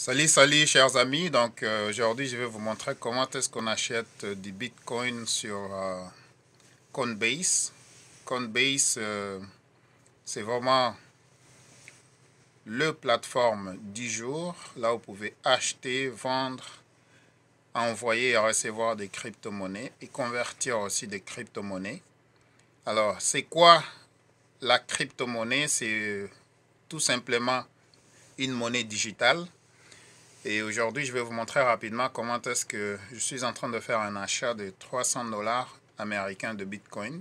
Salut chers amis, donc aujourd'hui je vais vous montrer comment est-ce qu'on achète du Bitcoin sur Coinbase. Coinbase c'est vraiment le plateforme du jour, là vous pouvez acheter, vendre, envoyer et recevoir des crypto-monnaies et convertir aussi des crypto-monnaies. Alors c'est quoi la crypto-monnaie? C'est tout simplement une monnaie digitale. Et aujourd'hui, je vais vous montrer rapidement comment est-ce que je suis en train de faire un achat de 300 $ américains de Bitcoin.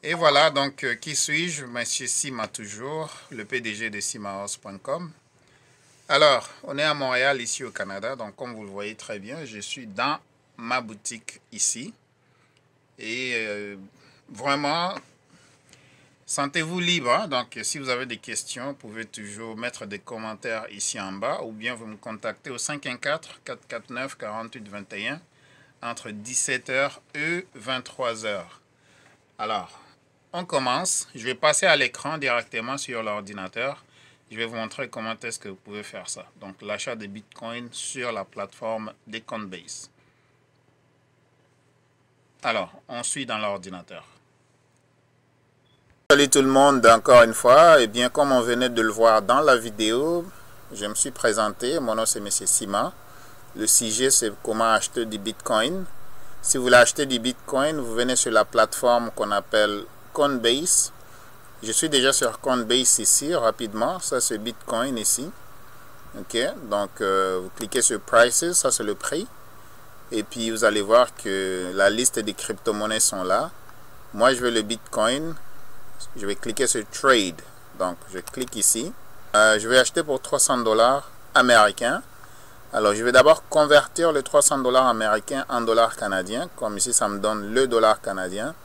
Et voilà, donc, qui suis-je? Monsieur Sima toujours, le PDG de simahouse.com. Alors, on est à Montréal, ici au Canada. Donc, comme vous le voyez très bien, je suis dans ma boutique ici. Et vraiment, sentez-vous libre, hein? Donc, si vous avez des questions, vous pouvez toujours mettre des commentaires ici en bas ou bien vous me contactez au 514-449-4821 entre 17h et 23h. Alors, on commence. Je vais passer à l'écran directement sur l'ordinateur. Je vais vous montrer comment est-ce que vous pouvez faire ça. Donc, l'achat de Bitcoin sur la plateforme de Coinbase. Alors, on suit dans l'ordinateur. Salut tout le monde encore une fois, et bien comme on venait de le voir dans la vidéo, je me suis présenté, mon nom c'est Monsieur Sima. Le sujet c'est comment acheter du Bitcoin. Si vous voulez acheter du Bitcoin, vous venez sur la plateforme qu'on appelle Coinbase. Je suis déjà sur Coinbase ici, rapidement, ça c'est Bitcoin ici. Ok, donc vous cliquez sur Prices, ça c'est le prix. Et puis vous allez voir que la liste des crypto-monnaies sont là. Moi je veux le Bitcoin. Je vais cliquer sur Trade. Donc, je clique ici. Je vais acheter pour 300 $ américains. Alors, je vais d'abord convertir les 300 $ américains en dollars canadiens. Comme ici, ça me donne le dollar canadien.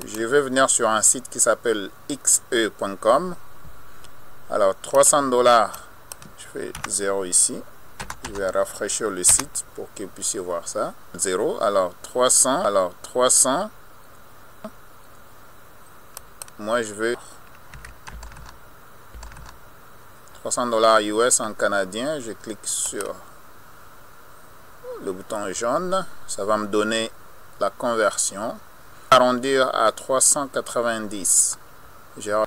Je vais venir sur un site qui s'appelle xe.com. Alors, 300 $, je fais 0 ici. Je vais rafraîchir le site pour que vous puissiez voir ça. 0. Alors, 300. Alors, 300. Moi, je veux 300 $ US en canadien. Je clique sur le bouton jaune. Ça va me donner la conversion. Arrondir à 390. J'ai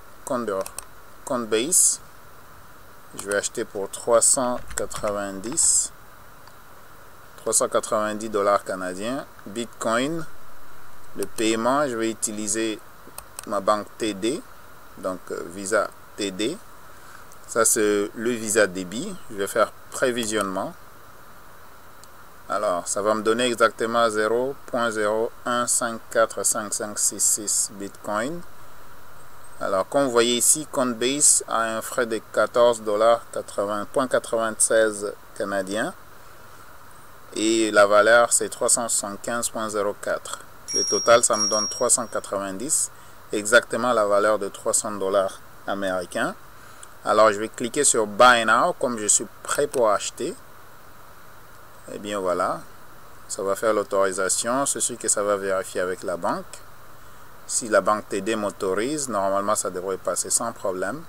Coinbase. Je vais acheter pour 390 $ canadiens. Bitcoin. Le paiement, je vais utiliser ma banque TD, donc Visa TD. Ça c'est le Visa débit. Je vais faire prévisionnement. Alors ça va me donner exactement 0.01545566 Bitcoin. Alors comme vous voyez ici, Coinbase a un frais de 14,96 $ canadiens et la valeur c'est 375,04. Le total ça me donne 390, exactement la valeur de 300 $ américains. Alors je vais cliquer sur Buy Now comme je suis prêt pour acheter. Et bien voilà, ça va faire l'autorisation. C'est sûr que ça va vérifier avec la banque. Si la banque TD m'autorise, normalement ça devrait passer sans problème.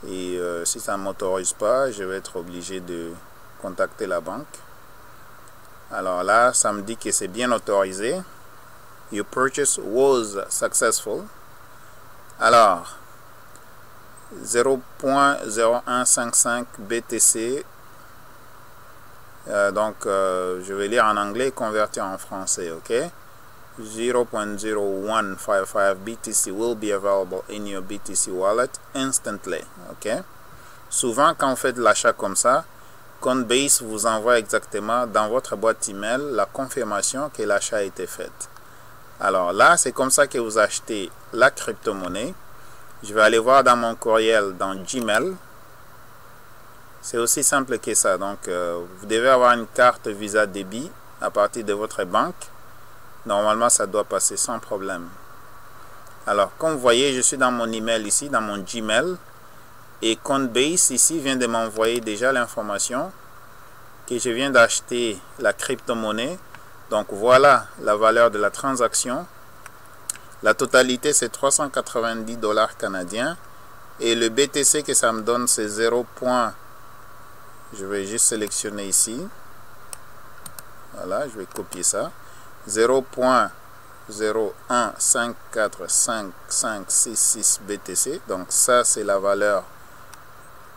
Et si ça ne m'autorise pas, je vais être obligé de contacter la banque. Alors là, ça me dit que c'est bien autorisé. Your purchase was successful. Alors, 0.0155 BTC. Donc, je vais lire en anglais et convertir en français, ok? 0.0155 BTC will be available in your BTC wallet instantly, ok? Souvent, quand vous faites l'achat comme ça, Coinbase vous envoie exactement dans votre boîte email la confirmation que l'achat a été fait. Alors là, c'est comme ça que vous achetez la crypto-monnaie. Je vais aller voir dans mon courriel dans Gmail. C'est aussi simple que ça. Donc, vous devez avoir une carte Visa débit à partir de votre banque. Normalement, ça doit passer sans problème. Alors, comme vous voyez, je suis dans mon email ici, dans mon Gmail. Et Coinbase ici vient de m'envoyer déjà l'information que je viens d'acheter la crypto-monnaie. Donc voilà la valeur de la transaction. La totalité c'est 390 $ canadiens. Et le BTC que ça me donne c'est 0.0155 Je vais juste sélectionner ici. Voilà, je vais copier ça. 0.0154566 BTC. Donc ça, c'est la valeur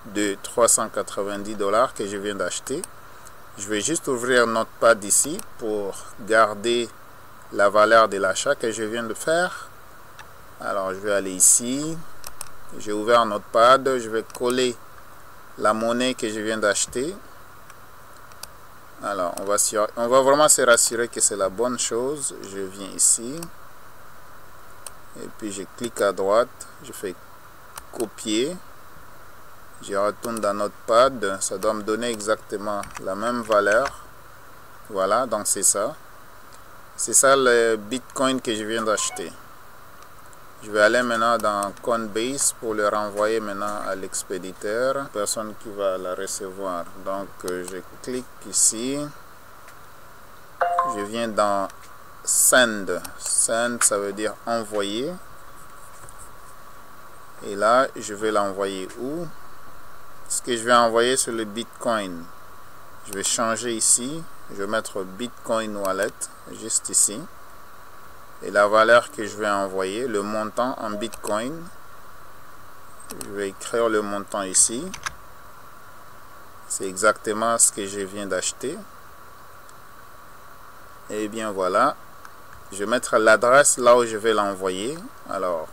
de 390 $ que je viens d'acheter. Je vais juste ouvrir Notepad ici pour garder la valeur de l'achat que je viens de faire. Alors, je vais aller ici. J'ai ouvert Notepad. Je vais coller la monnaie que je viens d'acheter. Alors, on va vraiment se rassurer que c'est la bonne chose. Je viens ici. Et puis, je clique à droite. Je fais copier. Je retourne dans Notepad. Ça doit me donner exactement la même valeur. Voilà, donc c'est ça. C'est ça le Bitcoin que je viens d'acheter. Je vais aller maintenant dans Coinbase pour le renvoyer maintenant à l'expéditeur, personne qui va la recevoir. Donc je clique ici, je viens dans Send. Send, ça veut dire envoyer. Et là, je vais l'envoyer où? Ce que je vais envoyer sur le Bitcoin. Je vais changer ici, je vais mettre Bitcoin Wallet, juste ici. Et la valeur que je vais envoyer, le montant en Bitcoin, je vais écrire le montant ici. C'est exactement ce que je viens d'acheter. Et bien voilà, je vais mettre l'adresse là où je vais l'envoyer. Alors,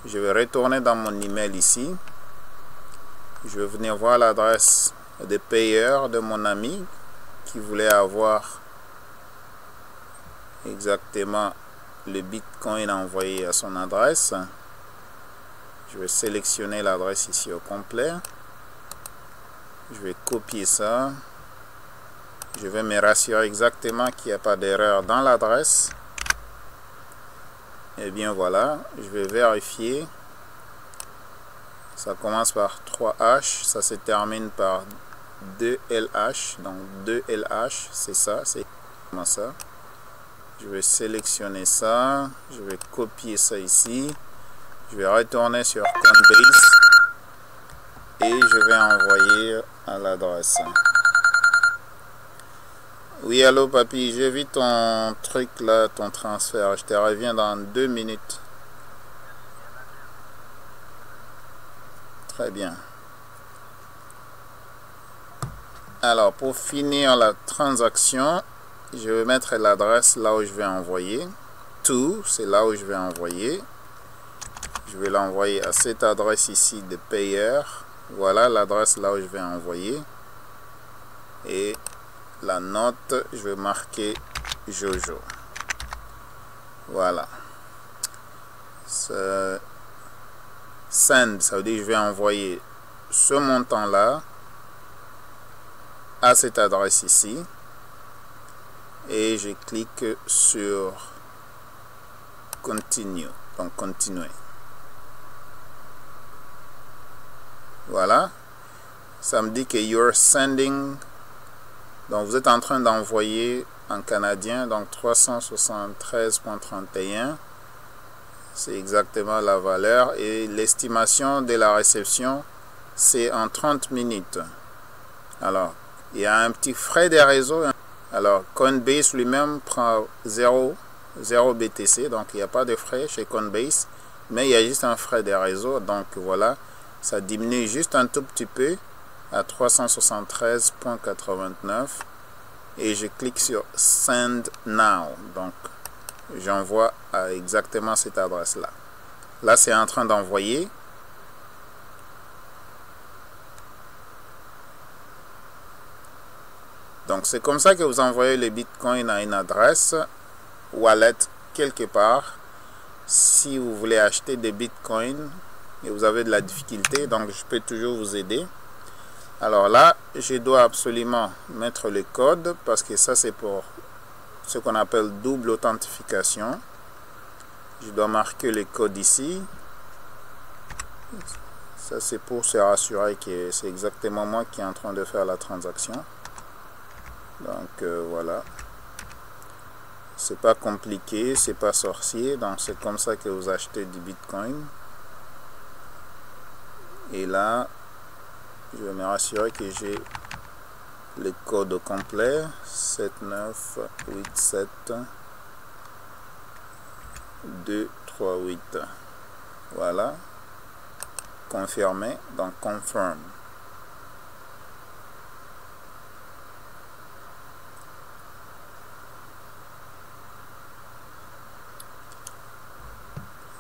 je vais retourner dans mon email ici. Je vais venir voir l'adresse de payeur de mon ami qui voulait avoir exactement le Bitcoin envoyé à son adresse. Je vais sélectionner l'adresse ici au complet. Je vais copier ça. Je vais me rassurer exactement qu'il n'y a pas d'erreur dans l'adresse. Et bien voilà, je vais vérifier. Ça commence par 3H, ça se termine par 2LH. Donc 2LH, c'est ça, c'est comment ça. Je vais sélectionner ça, je vais copier ça ici, je vais retourner sur Coinbase et je vais envoyer à l'adresse. Oui, allô papy, j'ai vu ton truc là, ton transfert, je te reviens dans 2 minutes. Très bien. Alors, pour finir la transaction, je vais mettre l'adresse là où je vais envoyer. To, c'est là où je vais envoyer. Je vais l'envoyer à cette adresse ici de payeur. Voilà l'adresse là où je vais envoyer. Et la note, je vais marquer Jojo. Voilà. Send, ça veut dire que je vais envoyer ce montant là à cette adresse ici. Et je clique sur Continue. Donc continuer. Voilà. Ça me dit que you're sending. Donc vous êtes en train d'envoyer en canadien. Donc 373,31. C'est exactement la valeur. Et l'estimation de la réception, c'est en 30 minutes. Alors, il y a un petit frais de réseau. Alors, Coinbase lui-même prend 0 BTC, donc il n'y a pas de frais chez Coinbase, mais il y a juste un frais de réseau, donc voilà, ça diminue juste un tout petit peu à 373,89 et je clique sur Send Now, donc j'envoie à exactement cette adresse-là. Là, c'est en train d'envoyer. Donc, c'est comme ça que vous envoyez le Bitcoin à une adresse wallet quelque part. Si vous voulez acheter des Bitcoins et vous avez de la difficulté, donc je peux toujours vous aider. Alors là, je dois absolument mettre le code parce que ça, c'est pour ce qu'on appelle double authentification. Je dois marquer le code ici. Ça, c'est pour se rassurer que c'est exactement moi qui est en train de faire la transaction. Donc voilà, c'est pas compliqué, c'est pas sorcier, donc c'est comme ça que vous achetez du Bitcoin. Et là, je vais me rassurer que j'ai le code au complet, 7987 238. Voilà, confirmer, donc confirm.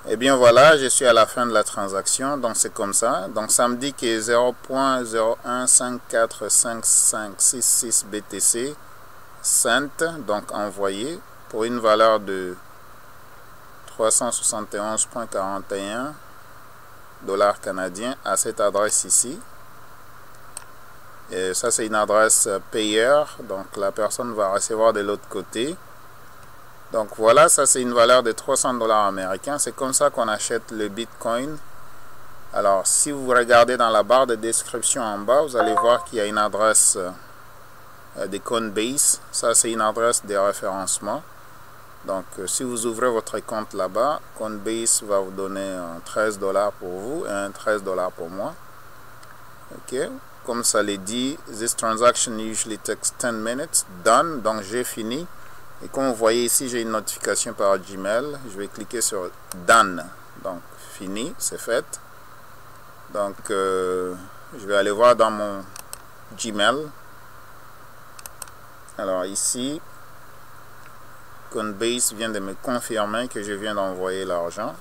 Et bien voilà, je suis à la fin de la transaction, donc c'est comme ça. Donc ça me dit que 0.01545566 BTC cent, donc envoyé pour une valeur de 371,41 $ canadiens à cette adresse ici. Et ça c'est une adresse payeur, donc la personne va recevoir de l'autre côté. Donc voilà, ça c'est une valeur de 300 $ américains. C'est comme ça qu'on achète le Bitcoin. Alors si vous regardez dans la barre de description en bas, vous allez voir qu'il y a une adresse de Coinbase. Ça c'est une adresse de référencement. Donc si vous ouvrez votre compte là-bas, Coinbase va vous donner 13 $ pour vous et 13 $ pour moi. Ok, comme ça l'est dit, this transaction usually takes 10 minutes. Done, donc j'ai fini. Et comme vous voyez ici, j'ai une notification par Gmail. Je vais cliquer sur Done. Donc, fini, c'est fait. Donc, je vais aller voir dans mon Gmail. Alors ici, Coinbase vient de me confirmer que je viens d'envoyer l'argent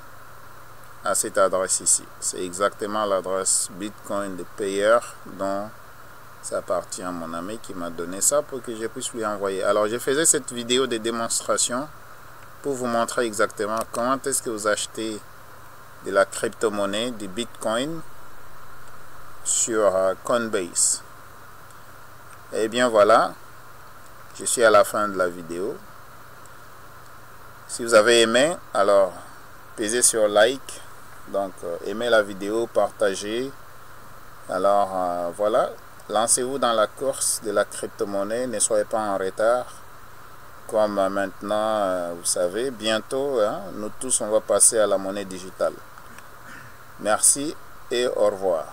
à cette adresse ici. C'est exactement l'adresse Bitcoin de payeur dont ça appartient à mon ami qui m'a donné ça pour que je puisse lui envoyer. Alors je faisais cette vidéo de démonstration pour vous montrer exactement comment est-ce que vous achetez de la crypto-monnaie, du Bitcoin sur Coinbase. Et bien voilà, je suis à la fin de la vidéo. Si vous avez aimé, alors pesez sur like, donc aimez la vidéo, partagez. Alors voilà. Lancez-vous dans la course de la crypto-monnaie, ne soyez pas en retard. Comme maintenant, vous savez, bientôt, nous tous, on va passer à la monnaie digitale. Merci et au revoir.